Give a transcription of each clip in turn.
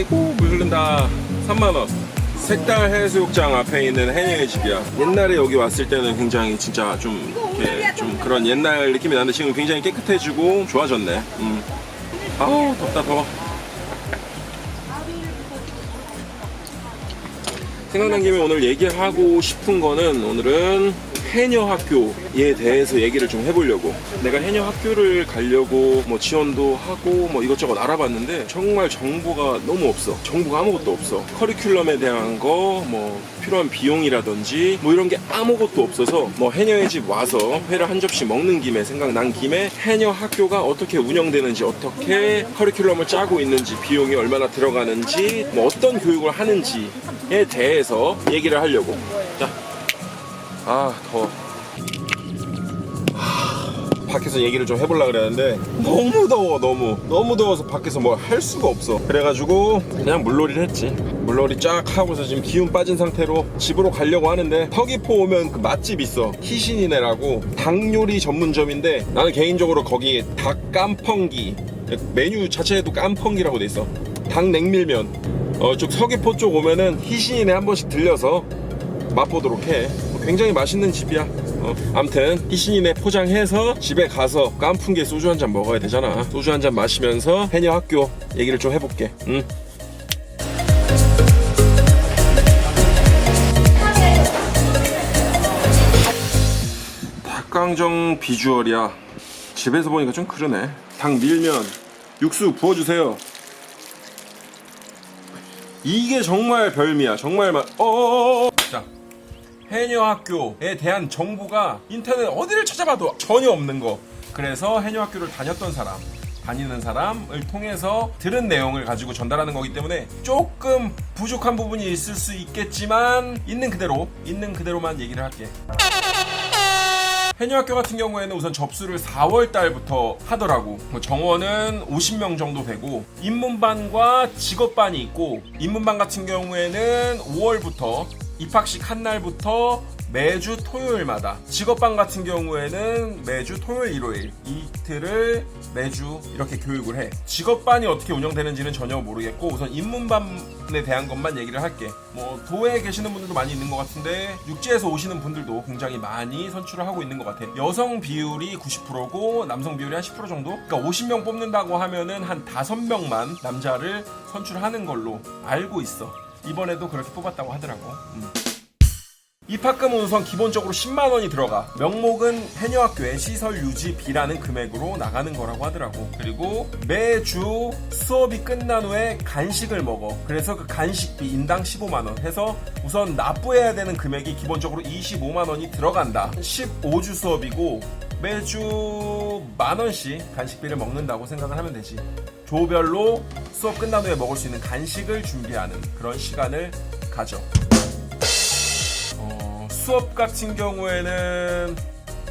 아이고 물 흐른다. 3만원. 색달 해수욕장 앞에 있는 해녀의 집이야. 옛날에 여기 왔을 때는 굉장히 진짜 좀 이렇게 좀 그런 옛날 느낌이 나는데 지금 굉장히 깨끗해지고 좋아졌네. 아우 덥다 더워. 생각난 김에 오늘 얘기하고 싶은 거는 오늘은 해녀 학교에 대해서 얘기를 좀 해보려고. 내가 해녀 학교를 가려고 뭐 지원도 하고 뭐 이것저것 알아봤는데 정말 정보가 너무 없어. 정보가 아무것도 없어. 커리큘럼에 대한 거, 뭐 필요한 비용이라든지 뭐 이런 게 아무것도 없어서 뭐 해녀의 집 와서 회를 한 접시 먹는 김에 생각난 김에 해녀 학교가 어떻게 운영되는지, 어떻게 커리큘럼을 짜고 있는지, 비용이 얼마나 들어가는지, 뭐 어떤 교육을 하는지에 대해서 얘기를 하려고. 자. 아 더워. 밖에서 얘기를 좀 해보려고 그랬는데 너무 더워. 너무 더워서 밖에서 뭘 할 수가 없어. 그래가지고 그냥 물놀이를 했지. 물놀이 쫙 하고서 지금 기운 빠진 상태로 집으로 가려고 하는데, 서귀포 오면 그 맛집 있어. 희신이네라고 닭 요리 전문점인데 나는 개인적으로 거기 닭 깐펑기, 메뉴 자체에도 깐펑기라고 돼 있어. 닭 냉밀면 쪽 서귀포 쪽 오면은 희신이네 한 번씩 들려서 맛보도록 해. 굉장히 맛있는 집이야. 암튼 희신이네 포장해서 집에 가서 깐풍기에 소주 한잔 먹어야 되잖아. 소주 한잔 마시면서 해녀 학교 얘기를 좀 해볼게. 닭강정 비주얼이야. 집에서 보니까 좀 그러네. 닭 밀면 육수 부어주세요. 이게 정말 별미야. 정말 자, 해녀 학교에 대한 정보가 인터넷 어디를 찾아봐도 전혀 없는 거. 그래서 해녀 학교를 다니는 사람을 통해서 들은 내용을 가지고 전달하는 거기 때문에 조금 부족한 부분이 있을 수 있겠지만 있는 그대로만 얘기를 할게. 해녀 학교 같은 경우에는 우선 접수를 4월 달부터 하더라고. 정원은 50명 정도 되고 입문반과 직업반이 있고, 입문반 같은 경우에는 5월부터 입학식 한 날부터 매주 토요일마다, 직업반 같은 경우에는 매주 토요일, 일요일 이틀을 매주 이렇게 교육을 해. 직업반이 어떻게 운영되는지는 전혀 모르겠고 우선 입문반에 대한 것만 얘기를 할게. 뭐 도에 계시는 분들도 많이 있는 것 같은데 육지에서 오시는 분들도 굉장히 많이 선출을 하고 있는 것 같아. 여성 비율이 90%고 남성 비율이 한 10% 정도? 그러니까 50명 뽑는다고 하면은 한 5명만 남자를 선출하는 걸로 알고 있어. 이번에도 그렇게 뽑았다고 하더라고. 입학금은 우선 기본적으로 10만원이 들어가. 명목은 해녀학교의 시설 유지비라는 금액으로 나가는 거라고 하더라고. 그리고 매주 수업이 끝난 후에 간식을 먹어. 그래서 그 간식비 인당 15만원 해서 우선 납부해야 되는 금액이 기본적으로 25만원이 들어간다. 15주 수업이고 매주 만원씩 간식비를 먹는다고 생각을 하면 되지. 조별로 수업 끝난 후에 먹을 수 있는 간식을 준비하는 그런 시간을 가져. 수업 같은 경우에는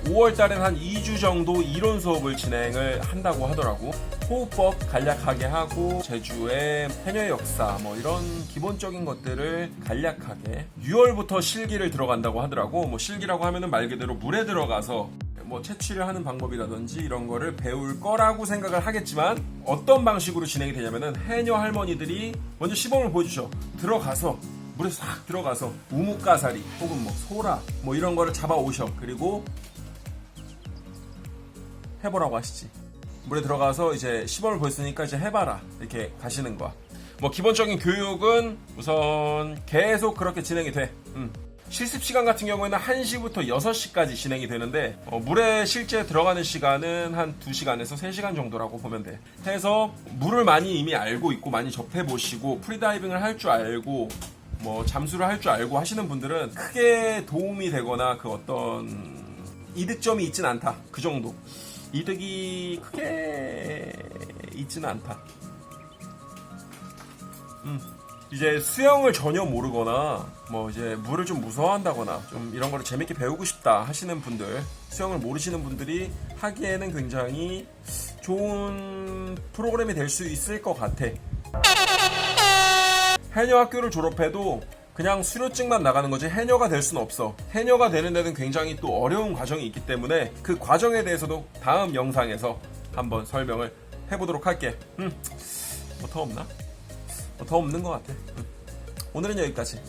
5월 달엔 한 2주 정도 이론 수업을 진행을 한다고 하더라고. 호흡법 간략하게 하고 제주의 해녀의 역사 뭐 이런 기본적인 것들을 간략하게. 6월부터 실기를 들어간다고 하더라고. 뭐 실기라고 하면은 말 그대로 물에 들어가서 뭐 채취를 하는 방법이라든지 이런 거를 배울 거라고 생각을 하겠지만, 어떤 방식으로 진행이 되냐면은 해녀 할머니들이 먼저 시범을 보여주셔. 들어가서 물에 싹 들어가서 우뭇가사리 혹은 뭐 소라 뭐 이런 거를 잡아 오셔. 그리고 해보라고 하시지. 물에 들어가서 이제 시범을 보였으니까 이제 해봐라 이렇게 가시는 거야. 뭐 기본적인 교육은 우선 계속 그렇게 진행이 돼. 실습 시간 같은 경우에는 1시부터 6시까지 진행이 되는데 물에 실제 들어가는 시간은 한 2시간에서 3시간 정도라고 보면 돼. 해서 물을 많이 이미 알고 있고 많이 접해보시고 프리다이빙을 할 줄 알고 뭐 잠수를 할 줄 알고 하시는 분들은 크게 도움이 되거나 그 어떤 이득점이 있진 않다. 그 정도. 이득이 크게 있지는 않다. 이제 수영을 전혀 모르거나 뭐 이제 물을 좀 무서워한다거나 좀 이런 거를 재밌게 배우고 싶다 하시는 분들, 수영을 모르시는 분들이 하기에는 굉장히 좋은 프로그램이 될 수 있을 것 같아. 해녀 학교를 졸업해도 그냥 수료증만 나가는 거지 해녀가 될 수는 없어. 해녀가 되는 데는 굉장히 또 어려운 과정이 있기 때문에 그 과정에 대해서도 다음 영상에서 한번 설명을 해보도록 할게. 뭐 더 없나? 더 없는 것 같아. 오늘은 여기까지.